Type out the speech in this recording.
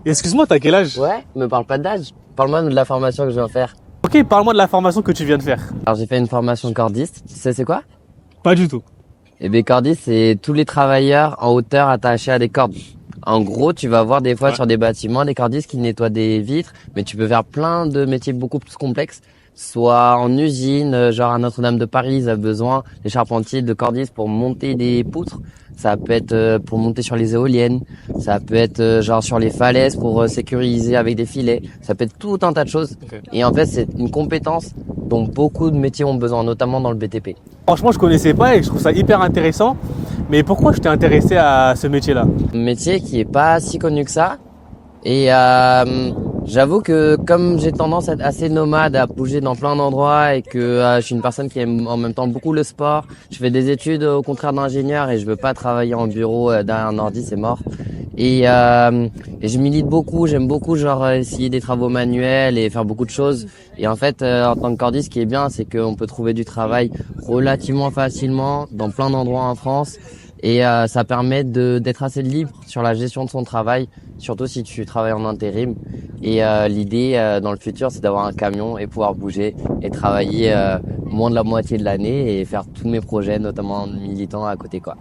Excuse-moi, t'as quel âge? Ouais, me parle pas d'âge. Parle-moi de la formation que je viens faire. Ok, parle-moi de la formation que tu viens de faire. Alors j'ai fait une formation cordiste. Tu sais c'est quoi? Pas du tout. Et bien cordiste, c'est tous les travailleurs en hauteur attachés à des cordes. En gros, tu vas voir des fois Ouais. sur des bâtiments des cordistes qui nettoient des vitres, mais tu peux faire plein de métiers beaucoup plus complexes. Soit en usine, genre à Notre-Dame de Paris, ils ont besoin des charpentiers de cordistes pour monter des poutres. Ça peut être pour monter sur les éoliennes. Ça peut être genre sur les falaises pour sécuriser avec des filets. Ça peut être tout un tas de choses. Ok. Et en fait, c'est une compétence dont beaucoup de métiers ont besoin, notamment dans le BTP. Franchement, je connaissais pas et je trouve ça hyper intéressant. Mais pourquoi je t'ai intéressé à ce métier-là? Un métier qui est pas si connu que ça. Et j'avoue que comme j'ai tendance à être assez nomade, à bouger dans plein d'endroits et que je suis une personne qui aime en même temps beaucoup le sport, je fais des études au contraire d'ingénieur et je veux pas travailler en bureau derrière un ordi, c'est mort. Et je milite beaucoup, j'aime beaucoup genre essayer des travaux manuels et faire beaucoup de choses. Et en fait, en tant que cordiste, ce qui est bien, c'est qu'on peut trouver du travail relativement facilement dans plein d'endroits en France. Et ça permet d'être assez libre sur la gestion de son travail, surtout si tu travailles en intérim. Et l'idée dans le futur, c'est d'avoir un camion et pouvoir bouger et travailler moins de la moitié de l'année et faire tous mes projets, notamment en militant à côté, quoi.